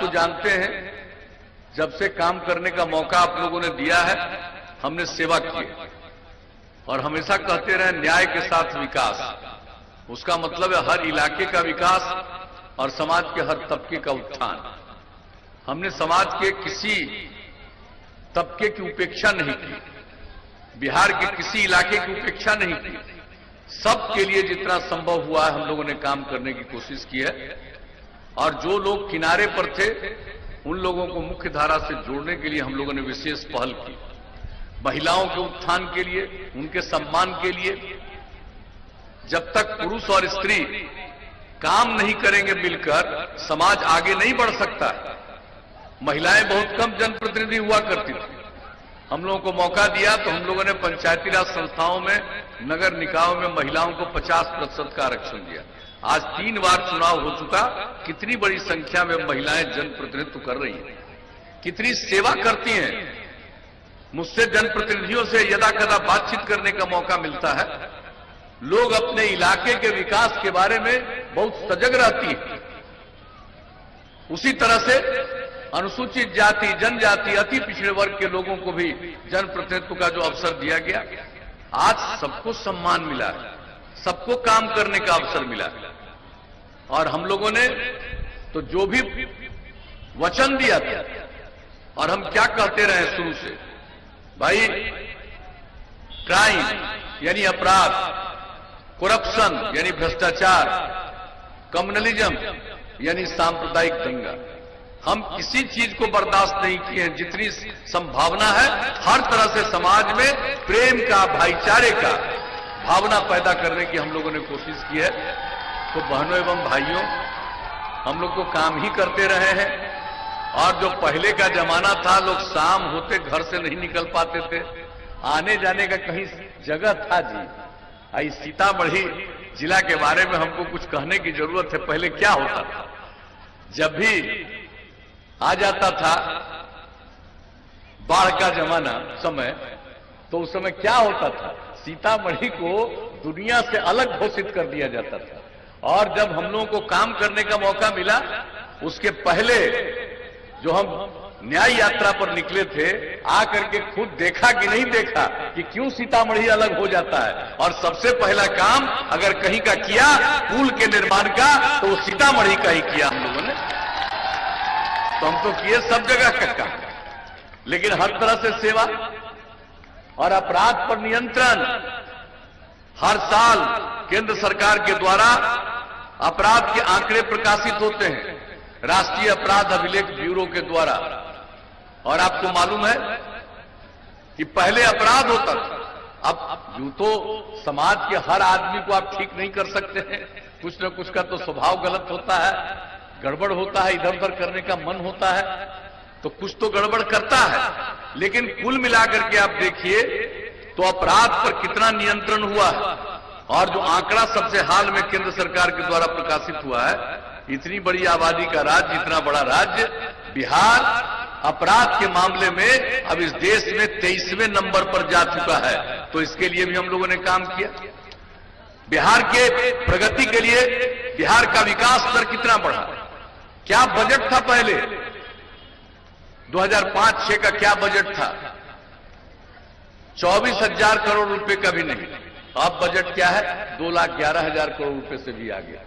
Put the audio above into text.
तो जानते हैं, जब से काम करने का मौका आप लोगों ने दिया है, हमने सेवा की और हमेशा कहते रहे न्याय के साथ विकास। उसका मतलब है हर इलाके का विकास और समाज के हर तबके का उत्थान। हमने समाज के किसी तबके की उपेक्षा नहीं की, बिहार के किसी इलाके की उपेक्षा नहीं की। सबके लिए जितना संभव हुआ है हम लोगों ने काम करने की कोशिश की है। और जो लोग किनारे पर थे उन लोगों को मुख्य धारा से जोड़ने के लिए हम लोगों ने विशेष पहल की। महिलाओं के उत्थान के लिए, उनके सम्मान के लिए। जब तक पुरुष और स्त्री काम नहीं करेंगे मिलकर, समाज आगे नहीं बढ़ सकता। महिलाएं बहुत कम जनप्रतिनिधि हुआ करती थी। हम लोगों को मौका दिया तो हम लोगों ने पंचायती राज संस्थाओं में, नगर निकायों में महिलाओं को 50% का आरक्षण दिया। आज 3 बार चुनाव हो चुका, कितनी बड़ी संख्या में महिलाएं जनप्रतिनिधित्व कर रही हैं, कितनी सेवा करती हैं। मुझसे जनप्रतिनिधियों से यदाकदा बातचीत करने का मौका मिलता है। लोग अपने इलाके के विकास के बारे में बहुत सजग रहती हैं। उसी तरह से अनुसूचित जाति, जनजाति, अति पिछड़े वर्ग के लोगों को भी जनप्रतिनिधित्व का जो अवसर दिया गया, आज सबको सम्मान मिला है, सबको काम करने का अवसर मिला है। और हम लोगों ने तो जो भी वचन दिया था, और हम क्या कहते रहे शुरू से, भाई क्राइम यानी अपराध, करप्शन यानी भ्रष्टाचार, कम्युनलिज्म यानी सांप्रदायिक दंगा, हम किसी चीज को बर्दाश्त नहीं किए हैं। जितनी संभावना है हर तरह से समाज में प्रेम का, भाईचारे का भावना पैदा करने की हम लोगों ने कोशिश की है। तो बहनों एवं भाइयों, हम लोग तो काम ही करते रहे हैं। और जो पहले का जमाना था, लोग शाम होते घर से नहीं निकल पाते थे, आने जाने का कहीं जगह था जी। आई सीतामढ़ी जिला के बारे में हमको कुछ कहने की जरूरत है। पहले क्या होता था, जब भी आ जाता था बाढ़ का जमाना समय, तो उस समय क्या होता था, सीतामढ़ी को दुनिया से अलग घोषित कर दिया जाता था। और जब हम लोगों को काम करने का मौका मिला, उसके पहले जो हम न्याय यात्रा पर निकले थे, आकर के खुद देखा कि नहीं देखा कि क्यों सीतामढ़ी अलग हो जाता है। और सबसे पहला काम अगर कहीं का किया पुल के निर्माण का, तो वो सीतामढ़ी का ही किया हम लोगों ने। तो हम तो किए सब जगह का काम, लेकिन हर तरह से सेवा और अपराध पर नियंत्रण। हर साल केंद्र सरकार के द्वारा अपराध के आंकड़े प्रकाशित होते हैं राष्ट्रीय अपराध अभिलेख ब्यूरो के द्वारा। और आपको मालूम है कि पहले अपराध होता था, अब यूं तो समाज के हर आदमी को आप ठीक नहीं कर सकते हैं, कुछ न कुछ का तो स्वभाव गलत होता है, गड़बड़ होता है, इधर उधर करने का मन होता है, तो कुछ तो गड़बड़ करता है। लेकिन कुल मिलाकर के आप देखिए तो अपराध पर कितना नियंत्रण हुआ है। और जो आंकड़ा सबसे हाल में केंद्र सरकार के द्वारा प्रकाशित हुआ है, इतनी बड़ी आबादी का राज्य, इतना बड़ा राज्य बिहार अपराध के मामले में अब इस देश में 23वें नंबर पर जा चुका है। तो इसके लिए भी हम लोगों ने काम किया। बिहार के प्रगति के लिए बिहार का विकास दर कितना बढ़ा, क्या बजट था पहले 2005-06 का क्या बजट था, 24,000 करोड़ रुपए का भी नहीं। अब बजट क्या है, 2,11,000 करोड़ रुपए से भी आ गया।